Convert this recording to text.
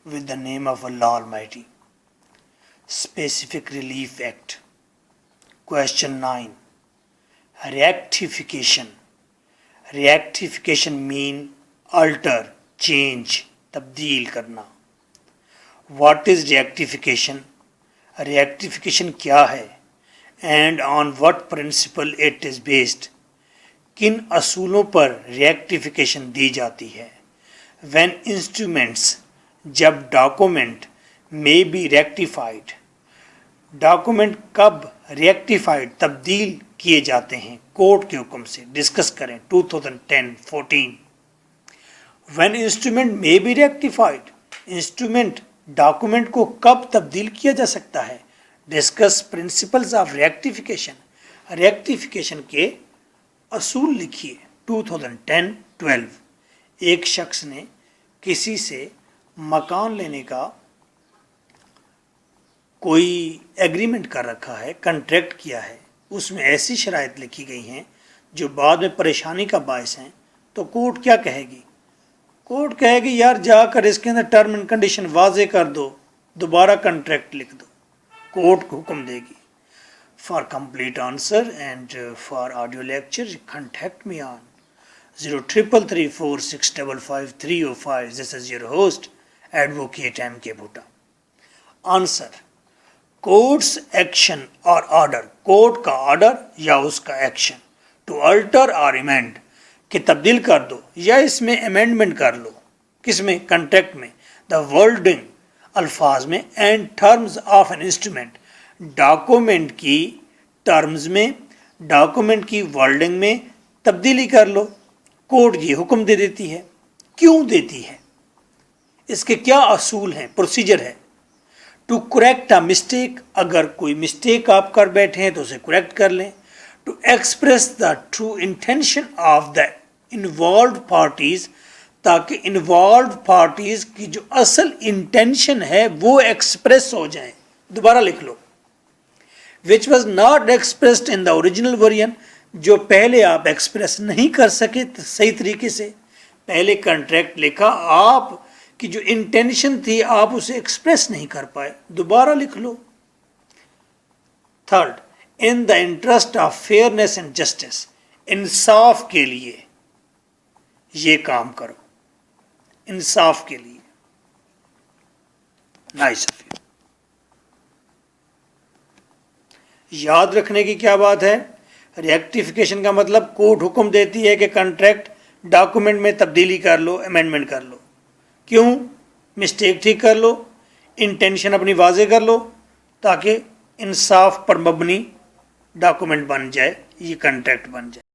with the name of Allah Almighty. Specific Relief Act. Question 9. Rectification. Rectification mean alter, change, تبدیل کرنا. What is rectification? Rectification کیا ہے؟ And on what principle it is based? کن اصولوں پر rectification دی جاتی ہے؟ When instruments جب document may be rectified. Document کب ریکٹیفائڈ تبدیل کیے جاتے ہیں؟ کورٹ کے حکم سے. ڈسکس کریں 2010-14. When instrument may be rectified. Instrument document کو کب تبدیل کیا جا سکتا ہے؟ Discuss principles of rectification. Rectification کے اصول لکھیے 2010-12. ایک شخص نے کسی سے مکان لینے کا کوئی ایگریمنٹ کر رکھا ہے، کنٹریکٹ کیا ہے، اس میں ایسی شرائط لکھی گئی ہیں جو بعد میں پریشانی کا باعث ہیں، تو کورٹ کیا کہے گی؟ کورٹ کہے گی یار جا کر اس کے اندر ٹرم اینڈ کنڈیشن واضح کر دو، دوبارہ کنٹریکٹ لکھ دو. کورٹ کو حکم دے گی. For complete answer and for audio lecture contact me on 033346555305. This is your host, Advocate M.K. Bhutta. Answer. Court's action or order. Court کا آرڈر یا اس کا action. To alter or amend. کہ تبدیل کر دو یا اس میں امینڈمنٹ کر لو. کس میں؟ کنٹریکٹ میں. The wording الفاظ میں and terms of an instrument. Document کی ٹرمز میں، ڈاکومنٹ کی ورڈنگ میں تبدیلی کر لو. کورٹ یہ حکم دے دیتی ہے. کیوں دیتی ہے؟ اس کے کیا اصول ہیں، پروسیجر ہے؟ To correct a mistake. اگر کوئی مسٹیک آپ کر بیٹھے ہیں تو اسے کریکٹ کر لیں. To express the true intention of the involved parties. تاکہ انوالوڈ پارٹیز کی جو اصل انٹینشن ہے وہ ایکسپریس ہو جائیں. دوبارہ لکھ لو. which was not expressed in the original version. جو پہلے آپ ایکسپریس نہیں کر سکے صحیح طریقے سے. پہلے کنٹریکٹ لکھا، آپ کی جو انٹینشن تھی آپ اسے ایکسپریس نہیں کر پائے، دوبارہ لکھ لو. Third, in the interest of fairness and justice. انصاف کے لیے یہ کام کرو، انصاف کے لیے. Nice of you. یاد رکھنے کی کیا بات ہے؟ ریکٹیفیکیشن کا مطلب کورٹ حکم دیتی ہے کہ کنٹریکٹ ڈاکومنٹ میں تبدیلی کر لو، امینڈمنٹ کر لو. کیوں؟ مسٹیک ٹھیک کر لو، انٹینشن اپنی واضح کر لو، تاکہ انصاف پر مبنی ڈاکومنٹ بن جائے، یہ کنٹریکٹ بن جائے.